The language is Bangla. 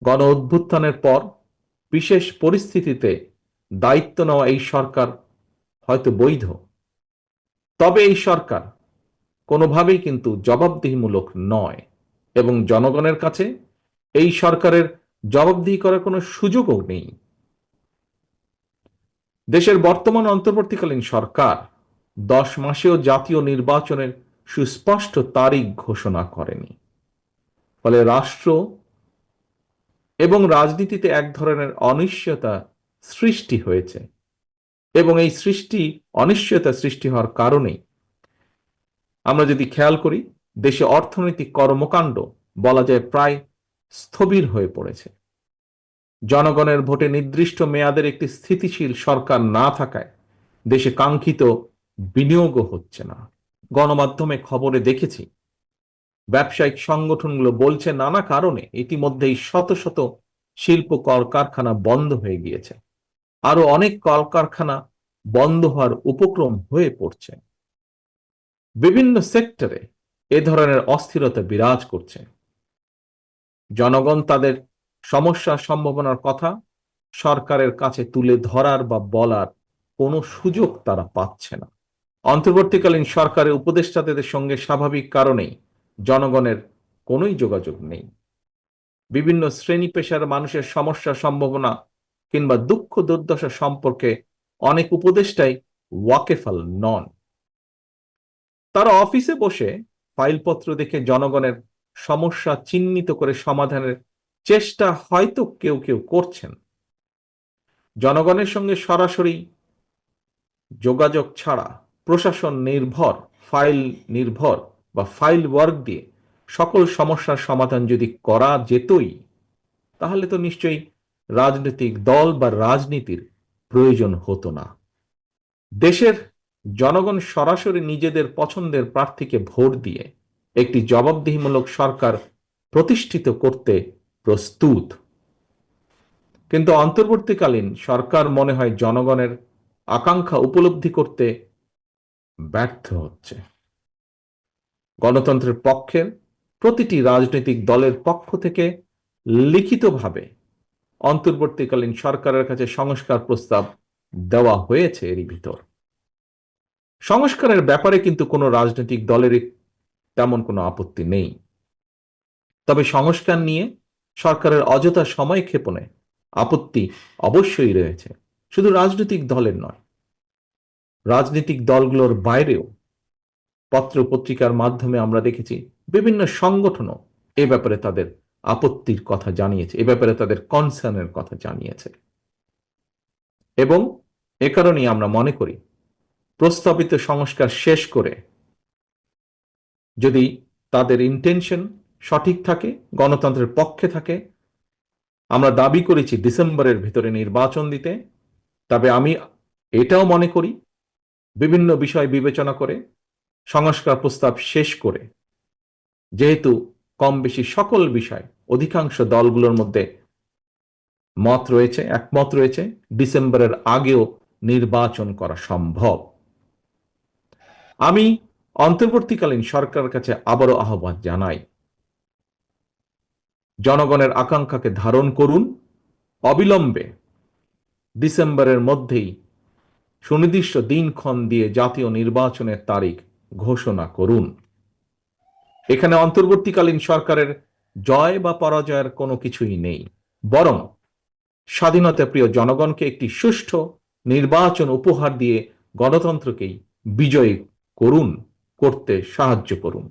গণ অভ্যুত্থানের পর বিশেষ পরিস্থিতিতে দায়িত্ব নেওয়া এই সরকার হয়তো বৈধ, তবে এই সরকার কোনোভাবেই কিন্তু জবাবদিহিমূলক নয়, এবং জনগণের কাছে এই সরকারের জবাবদিহি করার কোনো সুযোগও নেই। দেশের বর্তমান অন্তর্বর্তীকালীন সরকার 10 মাসেও জাতীয় নির্বাচনের সুস্পষ্ট তারিখ ঘোষণা করেনি। ফলে রাষ্ট্র এবং রাজনীতিতে এক ধরনের অনিশ্চয়তা সৃষ্টি হয়েছে, এবং এই অনিশ্চয়তা সৃষ্টি হওয়ার কারণেই আমরা যদি খেয়াল করি, দেশে অর্থনৈতিক কর্মকাণ্ড বলা যায় প্রায় স্থবির হয়ে পড়েছে। জনগণের ভোটে নির্দিষ্ট মেয়াদের একটি স্থিতিশীল সরকার না থাকায় দেশে কাঙ্ক্ষিত বিনিয়োগও হচ্ছে না। গণমাধ্যমে খবরে দেখেছি, ব্যবসায়িক সংগঠনগুলো বলছে নানা কারণে ইতিমধ্যেই শত শত শিল্প কলকারখানা বন্ধ হয়ে গিয়েছে, আরো অনেক কলকারখানা বন্ধ হওয়ার উপক্রম হয়ে পড়ছে। বিভিন্ন সেক্টরে এ ধরনের অস্থিরতা বিরাজ করছে। জনগণ তাদের সমস্যার সম্ভাবনার কথা সরকারের কাছে তুলে ধরার বা বলার কোনো সুযোগ তারা পাচ্ছে না। অন্তর্বর্তীকালীন সরকারের উপদেষ্টাদের সঙ্গে স্বাভাবিক কারণেই জনগণের কোনোই যোগাযোগ নেই। বিভিন্ন শ্রেণী পেশার মানুষের সমস্যা সম্ভাবনা কিংবা দুঃখ দুর্দশা সম্পর্কে অনেক উপদেষ্টাই ওয়াকেফাল নন। তারা অফিসে বসে ফাইলপত্র দেখে জনগণের সমস্যা চিহ্নিত করে সমাধানের চেষ্টা হয়তো কেউ কেউ করছেন। জনগণের সঙ্গে সরাসরি যোগাযোগ ছাড়া প্রশাসন নির্ভর, ফাইল নির্ভর বা ফাইল ওয়ার্ক দিয়ে সকল সমস্যার সমাধান যদি করা যেতই, তাহলে তো নিশ্চয়ই রাজনৈতিক দল বা রাজনীতির প্রয়োজন হতো না। দেশের জনগণ সরাসরি নিজেদের পছন্দের প্রার্থীকে ভোট দিয়ে একটি জবাবদিহিমূলক সরকার প্রতিষ্ঠিত করতে প্রস্তুত। কিন্তু অন্তর্বর্তীকালীন সরকার মনে হয় জনগণের আকাঙ্ক্ষা উপলব্ধি করতে ব্যর্থ হচ্ছে। গণতন্ত্রের পক্ষের প্রতিটি রাজনৈতিক দলের পক্ষ থেকে লিখিতভাবে অন্তর্বর্তীকালীন সরকারের কাছে সংস্কার প্রস্তাব দেওয়া হয়েছে। এরই ভিতর সংস্কারের ব্যাপারে কিন্তু কোনো রাজনৈতিক দলের তেমন কোনো আপত্তি নেই, তবে সংস্কার নিয়ে সরকারের অযথা সময় ক্ষেপণে আপত্তি অবশ্যই রয়েছে। শুধু রাজনৈতিক দলের নয়, রাজনৈতিক দলগুলোর বাইরেও পত্র পত্রিকার মাধ্যমে আমরা দেখেছি বিভিন্ন সংগঠনও এ ব্যাপারে তাদের আপত্তির কথা জানিয়েছে, এ ব্যাপারে তাদের কনসার্নের কথা জানিয়েছে। এবং এ কারণেই আমরা মনে করি প্রস্তাবিত সংস্কার শেষ করে যদি তাদের ইন্টেনশন সঠিক থাকে, গণতন্ত্রের পক্ষে থাকে, আমরা দাবি করেছি ডিসেম্বরের ভিতরে নির্বাচন দিতে, তবে আমি এটাও মনে করি বিভিন্ন বিষয় বিবেচনা করে সংস্কার প্রস্তাব শেষ করে, যেহেতু কম বেশি সকল বিষয় অধিকাংশ দলগুলোর মধ্যে একমত রয়েছে, ডিসেম্বরের আগেও নির্বাচন করা সম্ভব। আমি অন্তর্বর্তীকালীন সরকারের কাছে আবারও আহ্বান জানাই, জনগণের আকাঙ্ক্ষাকে ধারণ করুন, অবিলম্বে ডিসেম্বরের মধ্যেই সুনির্দিষ্ট দিনক্ষণ দিয়ে জাতীয় নির্বাচনের তারিখ ঘোষণা করুন। এখানে অন্তর্বর্তীকালীন সরকারের জয় বা পরাজয়ের কোনো কিছুই নেই, বরং স্বাধীনতা প্রিয় জনগণকে একটি সুষ্ঠু নির্বাচন উপহার দিয়ে গণতন্ত্রকেই বিজয়ী করতে সাহায্য করুন।